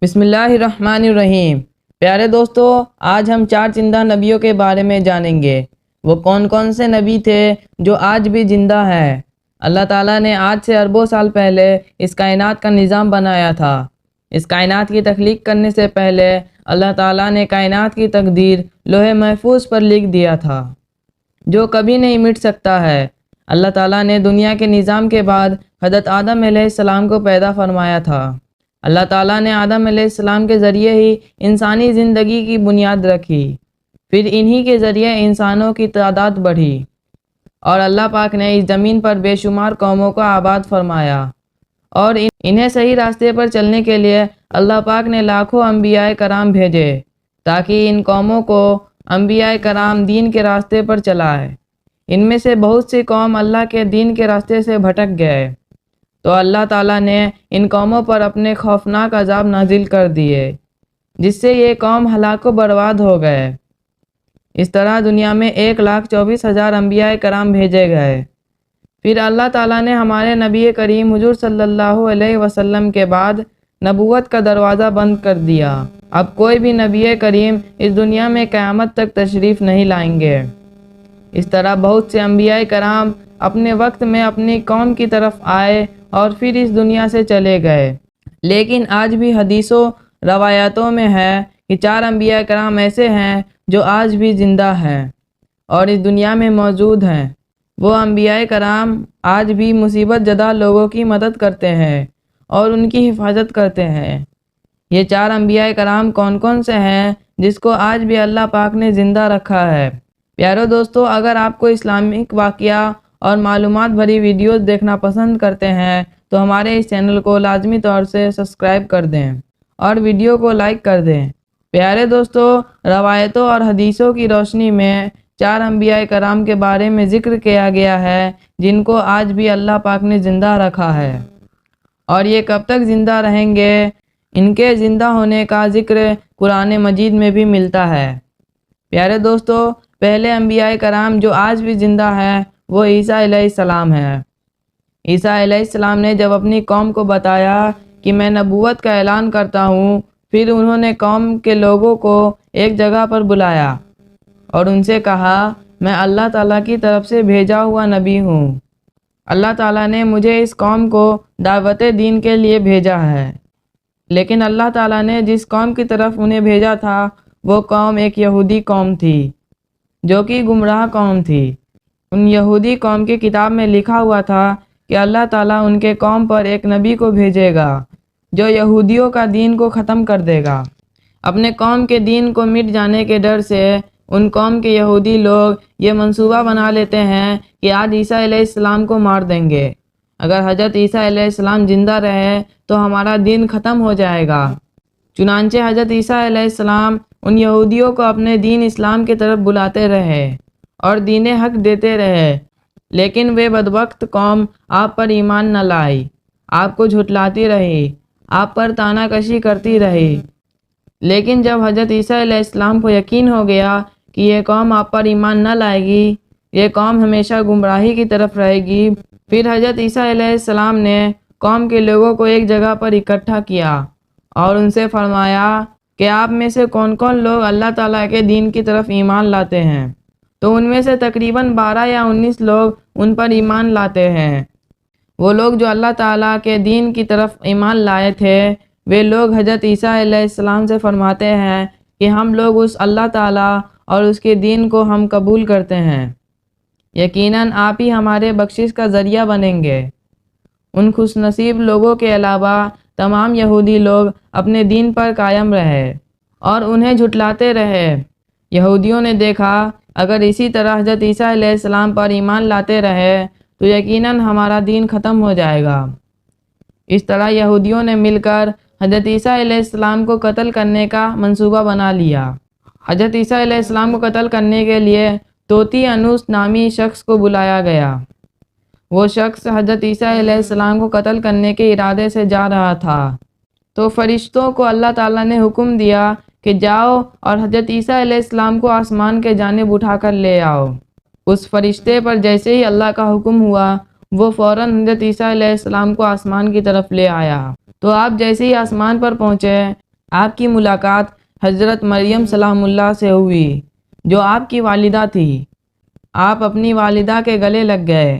بسم اللہ الرحمن الرحیم۔ پیارے دوستو، آج ہم 4 زندہ نبیوں کے بارے میں جانیں گے۔ وہ کون کون سے نبی تھے جو آج بھی زندہ ہیں؟ اللہ تعالیٰ نے آج سے اربوں سال پہلے اس کائنات کا نظام بنایا تھا۔ اس کائنات کی تخلیق کرنے سے پہلے اللہ تعالیٰ نے کائنات کی تقدیر لوح محفوظ پر لکھ دیا تھا، جو کبھی نہیں مٹ سکتا ہے۔ اللہ تعالیٰ نے دنیا کے نظام کے بعد حضرت آدم علیہ السلام کو پیدا فرمایا تھا۔ اللہ تعالیٰ نے آدم علیہ السلام کے ذریعے ہی انسانی زندگی کی بنیاد رکھی، پھر انہی کے ذریعے انسانوں کی تعداد بڑھی، اور اللہ پاک نے اس زمین پر بے شمار قوموں کو آباد فرمایا، اور انہیں صحیح راستے پر چلنے کے لیے اللہ پاک نے لاکھوں انبیاء کرام بھیجے تاکہ ان قوموں کو انبیاء کرام دین کے راستے پر چلائے۔ ان میں سے بہت سی قوم اللہ کے دین کے راستے سے بھٹک گئے، تو اللہ تعالیٰ نے ان قوموں پر اپنے خوفناک عذاب نازل کر دیے، جس سے یہ قوم ہلاک و برباد ہو گئے۔ اس طرح دنیا میں 1,24,000 انبیاء کرام بھیجے گئے۔ پھر اللہ تعالیٰ نے ہمارے نبی کریم حضور صلی اللہ علیہ وسلم کے بعد نبوت کا دروازہ بند کر دیا۔ اب کوئی بھی نبی کریم اس دنیا میں قیامت تک تشریف نہیں لائیں گے۔ اس طرح بہت سے انبیاء کرام اپنے وقت میں اپنی قوم کی طرف آئے اور پھر اس دنیا سے چلے گئے، لیکن آج بھی حدیثوں روایاتوں میں ہے کہ 4 انبیاء کرام ایسے ہیں جو آج بھی زندہ ہیں اور اس دنیا میں موجود ہیں۔ وہ انبیاء کرام آج بھی مصیبت زدہ لوگوں کی مدد کرتے ہیں اور ان کی حفاظت کرتے ہیں۔ یہ 4 انبیاء کرام کون کون سے ہیں جس کو آج بھی اللہ پاک نے زندہ رکھا ہے؟ پیارو دوستو، اگر آپ کو اسلامک واقعہ اور معلومات بھری ویڈیوز دیکھنا پسند کرتے ہیں تو ہمارے اس چینل کو لازمی طور سے سبسکرائب کر دیں اور ویڈیو کو لائک کر دیں۔ پیارے دوستو، روایتوں اور حدیثوں کی روشنی میں 4 انبیاء کرام کے بارے میں ذکر کیا گیا ہے جن کو آج بھی اللہ پاک نے زندہ رکھا ہے، اور یہ کب تک زندہ رہیں گے؟ ان کے زندہ ہونے کا ذکر قرآن مجید میں بھی ملتا ہے۔ پیارے دوستو، پہلے انبیاء کرام جو آج بھی زندہ ہیں وہ عیسیٰ علیہ السلام ہے۔ عیسیٰ علیہ السلام نے جب اپنی قوم کو بتایا کہ میں نبوت کا اعلان کرتا ہوں، پھر انہوں نے قوم کے لوگوں کو ایک جگہ پر بلایا اور ان سے کہا، میں اللہ تعالیٰ کی طرف سے بھیجا ہوا نبی ہوں۔ اللہ تعالیٰ نے مجھے اس قوم کو دعوت دین کے لیے بھیجا ہے، لیکن اللہ تعالیٰ نے جس قوم کی طرف انہیں بھیجا تھا وہ قوم ایک یہودی قوم تھی جو کہ گمراہ قوم تھی۔ ان یہودی قوم کی کتاب میں لکھا ہوا تھا کہ اللہ تعالیٰ ان کے قوم پر ایک نبی کو بھیجے گا جو یہودیوں کا دین کو ختم کر دے گا۔ اپنے قوم کے دین کو مٹ جانے کے ڈر سے ان قوم کے یہودی لوگ یہ منصوبہ بنا لیتے ہیں کہ آج عیسیٰ علیہ السلام کو مار دیں گے۔ اگر حضرت عیسیٰ علیہ السلام زندہ رہے تو ہمارا دین ختم ہو جائے گا۔ چنانچہ حضرت عیسیٰ علیہ السلام ان یہودیوں کو اپنے دین اسلام کی طرف بلاتے رہے اور دین حق دیتے رہے، لیکن وہ بدبخت قوم آپ پر ایمان نہ لائی، آپ کو جھٹلاتی رہی، آپ پر طعنہ کشی کرتی رہی۔ لیکن جب حضرت عیسیٰ علیہ السلام کو یقین ہو گیا کہ یہ قوم آپ پر ایمان نہ لائے گی، یہ قوم ہمیشہ گمراہی کی طرف رہے گی، پھر حضرت عیسیٰ علیہ السلام نے قوم کے لوگوں کو ایک جگہ پر اکٹھا کیا اور ان سے فرمایا کہ آپ میں سے کون کون لوگ اللہ تعالیٰ کے دین کی طرف ایمان لاتے ہیں؟ تو ان میں سے تقریباً 12 یا 19 لوگ ان پر ایمان لاتے ہیں۔ وہ لوگ جو اللہ تعالیٰ کے دین کی طرف ایمان لائے تھے، وہ لوگ حضرت عیسیٰ علیہ السلام سے فرماتے ہیں کہ ہم لوگ اس اللہ تعالیٰ اور اس کے دین کو ہم قبول کرتے ہیں، یقیناً آپ ہی ہمارے بخشش کا ذریعہ بنیں گے۔ ان خوش نصیب لوگوں کے علاوہ تمام یہودی لوگ اپنے دین پر قائم رہے اور انہیں جھٹلاتے رہے۔ یہودیوں نے دیکھا اگر اسی طرح حضرت عیسیٰ علیہ السلام پر ایمان لاتے رہے تو یقیناً ہمارا دین ختم ہو جائے گا۔ اس طرح یہودیوں نے مل کر حضرت عیسیٰ علیہ السلام کو قتل کرنے کا منصوبہ بنا لیا۔ حضرت عیسیٰ علیہ السلام کو قتل کرنے کے لیے توتی انوس نامی شخص کو بلایا گیا۔ وہ شخص حضرت عیسیٰ علیہ السلام کو قتل کرنے کے ارادے سے جا رہا تھا، تو فرشتوں کو اللہ تعالیٰ نے حکم دیا کہ جاؤ اور حضرت عیسیٰ علیہ السلام کو آسمان کے جانب اٹھا کر لے آؤ۔ اس فرشتے پر جیسے ہی اللہ کا حکم ہوا، وہ فوراً حضرت عیسیٰ علیہ السلام کو آسمان کی طرف لے آیا۔ تو آپ جیسے ہی آسمان پر پہنچے آپ کی ملاقات حضرت مریم سلام اللہ سے ہوئی جو آپ کی والدہ تھی۔ آپ اپنی والدہ کے گلے لگ گئے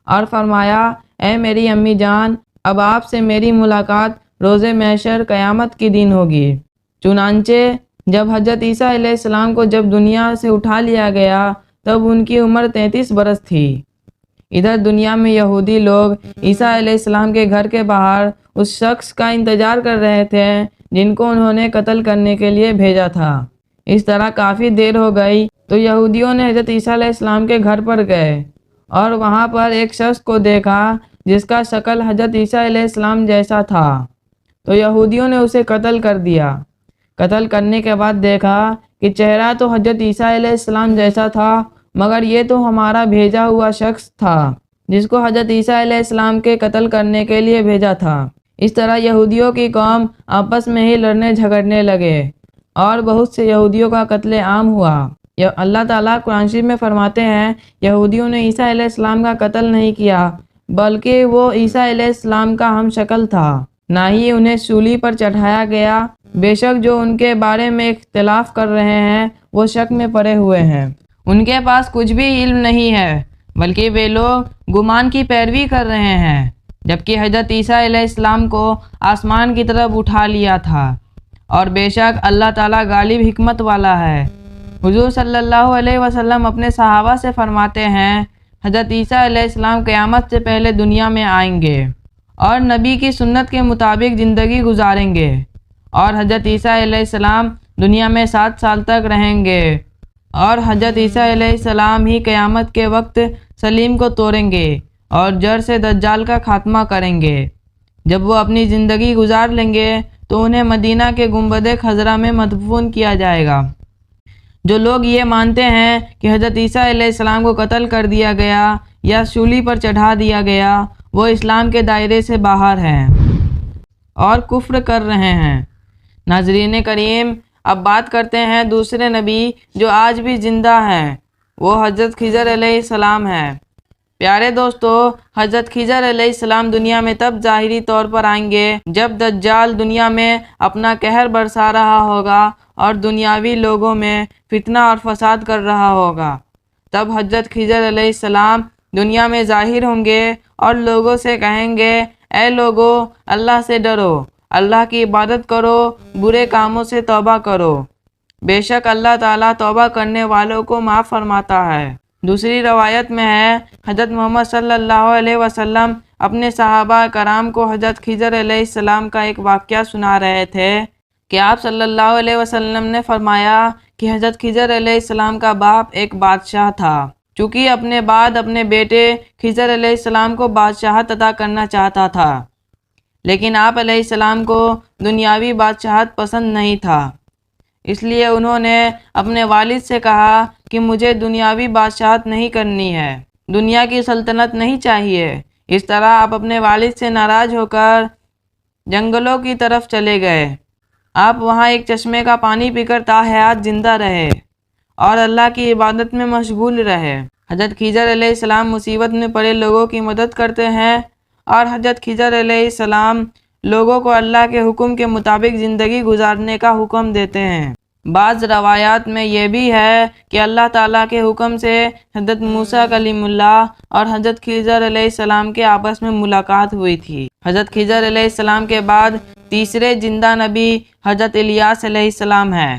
اور فرمایا، اے میری امی جان، اب آپ سے میری ملاقات روز محشر قیامت کی دن ہوگی۔ چنانچہ جب حضرت عیسیٰ علیہ السلام کو جب دنیا سے اٹھا لیا گیا تب ان کی عمر 33 برس تھی۔ ادھر دنیا میں یہودی لوگ عیسیٰ علیہ السلام کے گھر کے باہر اس شخص کا انتظار کر رہے تھے جن کو انہوں نے قتل کرنے کے لیے بھیجا تھا۔ اس طرح کافی دیر ہو گئی تو یہودیوں نے حضرت عیسیٰ علیہ السلام کے گھر پر گئے اور وہاں پر ایک شخص کو دیکھا جس کا شکل حضرت عیسیٰ علیہ السلام جیسا تھا، تو یہودیوں نے اسے قتل کر دیا۔ قتل کرنے کے بعد دیکھا کہ چہرہ تو حضرت عیسیٰ علیہ السلام جیسا تھا، مگر یہ تو ہمارا بھیجا ہوا شخص تھا جس کو حضرت عیسیٰ علیہ السلام کے قتل کرنے کے لیے بھیجا تھا۔ اس طرح یہودیوں کی قوم آپس میں ہی لڑنے جھگڑنے لگے اور بہت سے یہودیوں کا قتل عام ہوا۔ اللہ تعالیٰ قرآن شریف میں فرماتے ہیں، یہودیوں نے عیسیٰ علیہ السلام کا قتل نہیں کیا بلکہ وہ عیسیٰ علیہ السلام کا ہم شکل تھا، نہ ہی انہیں سولی پر چڑھایا گیا۔ بے شک جو ان کے بارے میں اختلاف کر رہے ہیں وہ شک میں پڑے ہوئے ہیں، ان کے پاس کچھ بھی علم نہیں ہے، بلکہ وہ لوگ گمان کی پیروی کر رہے ہیں، جبکہ حضرت عیسیٰ علیہ السلام کو آسمان کی طرف اٹھا لیا تھا، اور بے شک اللہ تعالیٰ غالب حکمت والا ہے۔ حضور صلی اللہ علیہ وسلم اپنے صحابہ سے فرماتے ہیں، حضرت عیسیٰ علیہ السلام قیامت سے پہلے دنیا میں آئیں گے اور نبی کی سنت کے مطابق زندگی گزاریں گے، اور حضرت عیسیٰ علیہ السلام دنیا میں 7 سال تک رہیں گے، اور حضرت عیسیٰ علیہ السلام ہی قیامت کے وقت سلیم کو توڑیں گے اور جڑ سے دجال کا خاتمہ کریں گے۔ جب وہ اپنی زندگی گزار لیں گے تو انہیں مدینہ کے گنبد خضرا میں مدفون کیا جائے گا۔ جو لوگ یہ مانتے ہیں کہ حضرت عیسیٰ علیہ السلام کو قتل کر دیا گیا یا سولی پر چڑھا دیا گیا، وہ اسلام کے دائرے سے باہر ہیں اور کفر کر رہے ہیں۔ ناظرین کریم، اب بات کرتے ہیں دوسرے نبی جو آج بھی زندہ ہیں، وہ حضرت خضر علیہ السلام ہیں۔ پیارے دوستو، حضرت خضر علیہ السلام دنیا میں تب ظاہری طور پر آئیں گے جب دجال دنیا میں اپنا قہر برسا رہا ہوگا اور دنیاوی لوگوں میں فتنہ اور فساد کر رہا ہوگا۔ تب حضرت خضر علیہ السلام دنیا میں ظاہر ہوں گے اور لوگوں سے کہیں گے، اے لوگو، اللہ سے ڈرو، اللہ کی عبادت کرو، برے کاموں سے توبہ کرو، بے شک اللہ تعالیٰ توبہ کرنے والوں کو معاف فرماتا ہے۔ دوسری روایت میں ہے، حضرت محمد صلی اللہ علیہ وسلم اپنے صحابہ کرام کو حضرت خضر علیہ السلام کا ایک واقعہ سنا رہے تھے کہ آپ صلی اللہ علیہ وسلم نے فرمایا کہ حضرت خضر علیہ السلام کا باپ ایک بادشاہ تھا، چونکہ اپنے بعد اپنے بیٹے خضر علیہ السلام کو بادشاہت عطا کرنا چاہتا تھا، لیکن آپ علیہ السلام کو دنیاوی بادشاہت پسند نہیں تھا، اس لیے انہوں نے اپنے والد سے کہا کہ مجھے دنیاوی بادشاہت نہیں کرنی ہے، دنیا کی سلطنت نہیں چاہیے۔ اس طرح آپ اپنے والد سے ناراض ہو کر جنگلوں کی طرف چلے گئے۔ آپ وہاں ایک چشمے کا پانی پی کر تا حیات زندہ رہے اور اللہ کی عبادت میں مشغول رہے۔ حضرت خضر علیہ السلام مصیبت میں پڑے لوگوں کی مدد کرتے ہیں، اور حضرت خضر علیہ السلام لوگوں کو اللہ کے حکم کے مطابق زندگی گزارنے کا حکم دیتے ہیں۔ بعض روایات میں یہ بھی ہے کہ اللہ تعالیٰ کے حکم سے حضرت موسیٰ کلیم اللہ اور حضرت خضر علیہ السلام کے آپس میں ملاقات ہوئی تھی۔ حضرت خضر علیہ السلام کے بعد تیسرے زندہ نبی حضرت الیاس علیہ السلام ہیں۔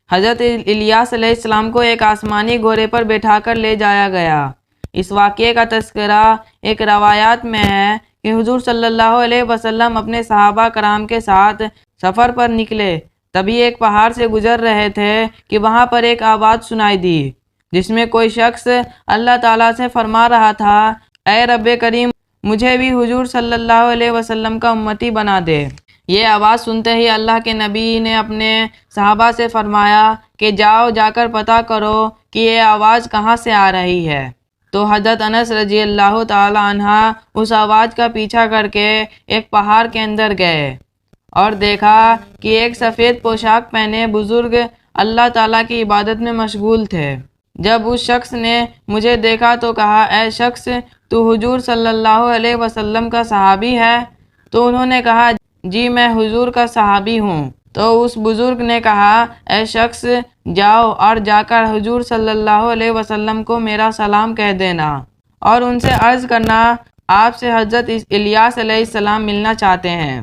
حضرت الیاس علیہ السلام کو ایک آسمانی گھوڑے پر بٹھا کر لے جایا گیا۔ اس واقعے کا تذکرہ ایک روایات میں ہے کہ حضور صلی اللہ علیہ وسلم اپنے صحابہ کرام کے ساتھ سفر پر نکلے، تبھی ایک پہاڑ سے گزر رہے تھے کہ وہاں پر ایک آواز سنائی دی جس میں کوئی شخص اللہ تعالیٰ سے فرما رہا تھا، اے رب کریم، مجھے بھی حضور صلی اللہ علیہ وسلم کا امتی بنا دے۔ یہ آواز سنتے ہی اللہ کے نبی نے اپنے صحابہ سے فرمایا کہ جاؤ، جا کر پتہ کرو کہ یہ آواز کہاں سے آ رہی ہے۔ تو حضرت انس رضی اللہ تعالی عنہ اس آواز کا پیچھا کر کے ایک پہاڑ کے اندر گئے اور دیکھا کہ ایک سفید پوشاک پہنے بزرگ اللہ تعالیٰ کی عبادت میں مشغول تھے۔ جب اس شخص نے مجھے دیکھا تو کہا، اے شخص، تو حضور صلی اللہ علیہ وسلم کا صحابی ہے؟ تو انہوں نے کہا، جی میں حضور کا صحابی ہوں۔ تو اس بزرگ نے کہا اے شخص جاؤ اور جا کر حضور صلی اللہ علیہ وسلم کو میرا سلام کہہ دینا اور ان سے عرض کرنا آپ سے حضرت الیاس علیہ السلام ملنا چاہتے ہیں۔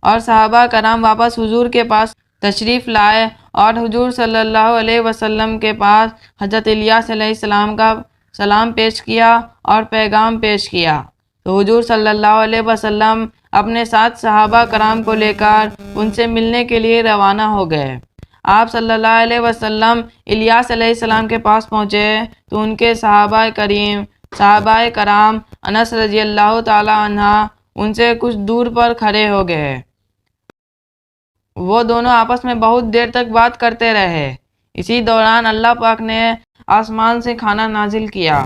اور صحابہ کرام واپس حضور کے پاس تشریف لائے اور حضور صلی اللہ علیہ وسلم کے پاس حضرت الیاس علیہ السلام کا سلام پیش کیا اور پیغام پیش کیا۔ تو حضور صلی اللہ علیہ وسلم اپنے ساتھ صحابہ کرام کو لے کر ان سے ملنے کے لیے روانہ ہو گئے۔ آپ صلی اللہ علیہ وسلم الیاس علیہ السلام کے پاس پہنچے تو ان کے صحابہ کرام انس رضی اللہ تعالی عنہ ان سے کچھ دور پر کھڑے ہو گئے۔ وہ دونوں آپس میں بہت دیر تک بات کرتے رہے۔ اسی دوران اللہ پاک نے آسمان سے کھانا نازل کیا۔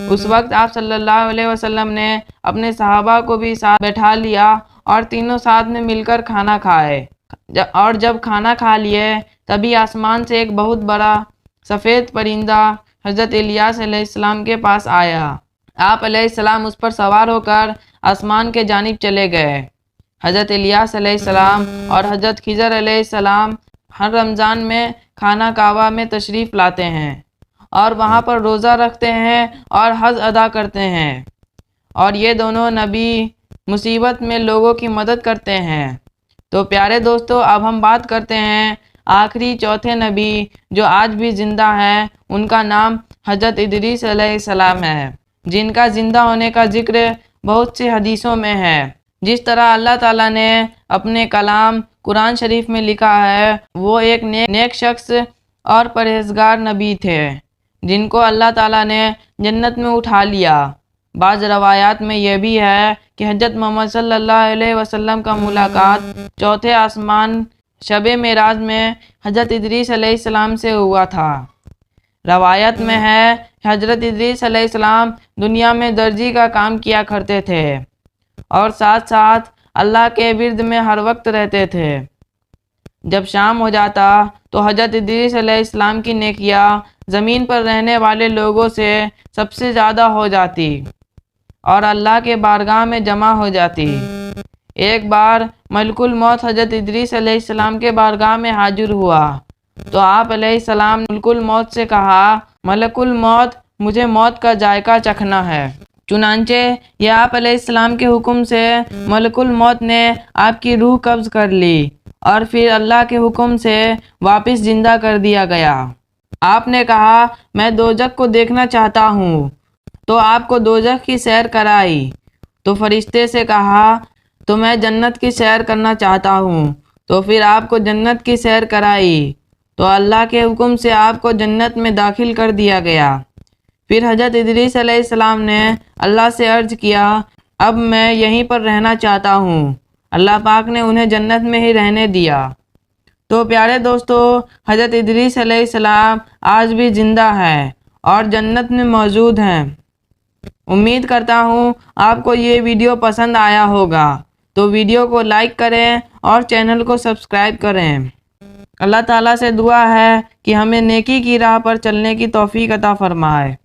اس وقت آپ صلی اللہ علیہ وسلم نے اپنے صحابہ کو بھی ساتھ بیٹھا لیا اور تینوں ساتھ میں مل کر کھانا کھائے۔ اور جب کھانا کھا لیے تبھی آسمان سے ایک بہت بڑا سفید پرندہ حضرت الیاس علیہ السلام کے پاس آیا۔ آپ علیہ السلام اس پر سوار ہو کر آسمان کے جانب چلے گئے۔ حضرت الیاس علیہ السلام اور حضرت خضر علیہ السلام ہر رمضان میں خانہ کعبہ میں تشریف لاتے ہیں اور وہاں پر روزہ رکھتے ہیں اور حج ادا کرتے ہیں، اور یہ دونوں نبی مصیبت میں لوگوں کی مدد کرتے ہیں۔ تو پیارے دوستو، اب ہم بات کرتے ہیں آخری چوتھے نبی جو آج بھی زندہ ہے۔ ان کا نام حضرت ادریس علیہ السلام ہے، جن کا زندہ ہونے کا ذکر بہت سی حدیثوں میں ہے۔ جس طرح اللہ تعالیٰ نے اپنے کلام قرآن شریف میں لکھا ہے، وہ ایک نیک شخص اور پرہیزگار نبی تھے جن کو اللہ تعالیٰ نے جنت میں اٹھا لیا۔ بعض روایات میں یہ بھی ہے کہ حضرت محمد صلی اللہ علیہ وسلم کا ملاقات چوتھے آسمان شب معراج میں حضرت ادریس علیہ السلام سے ہوا تھا۔ روایت میں ہے کہ حضرت ادریس علیہ السلام دنیا میں درزی کا کام کیا کرتے تھے اور ساتھ ساتھ اللہ کے ورد میں ہر وقت رہتے تھے۔ جب شام ہو جاتا تو حضرت ادریس علیہ السلام کی نیکیاں زمین پر رہنے والے لوگوں سے سب سے زیادہ ہو جاتی اور اللہ کے بارگاہ میں جمع ہو جاتی۔ ایک بار ملک الموت حضرت ادریس علیہ السلام کے بارگاہ میں حاضر ہوا تو آپ علیہ السلام نے ملک الموت سے کہا، ملک الموت، مجھے موت کا ذائقہ چکھنا ہے۔ چنانچہ یہ آپ علیہ السلام کے حکم سے ملک الموت نے آپ کی روح قبض کر لی اور پھر اللہ کے حکم سے واپس زندہ کر دیا گیا۔ آپ نے کہا، میں دوزخ کو دیکھنا چاہتا ہوں، تو آپ کو دوزخ کی سیر کرائی۔ تو فرشتے سے کہا، تو میں جنت کی سیر کرنا چاہتا ہوں، تو پھر آپ کو جنت کی سیر کرائی۔ تو اللہ کے حکم سے آپ کو جنت میں داخل کر دیا گیا۔ پھر حضرت ادریس علیہ السلام نے اللہ سے عرض کیا، اب میں یہیں پر رہنا چاہتا ہوں۔ اللہ پاک نے انہیں جنت میں ہی رہنے دیا۔ تو پیارے دوستو، حضرت ادریس علیہ السلام آج بھی زندہ ہے اور جنت میں موجود ہیں۔ امید کرتا ہوں آپ کو یہ ویڈیو پسند آیا ہوگا، تو ویڈیو کو لائک کریں اور چینل کو سبسکرائب کریں۔ اللہ تعالیٰ سے دعا ہے کہ ہمیں نیکی کی راہ پر چلنے کی توفیق عطا فرمائے۔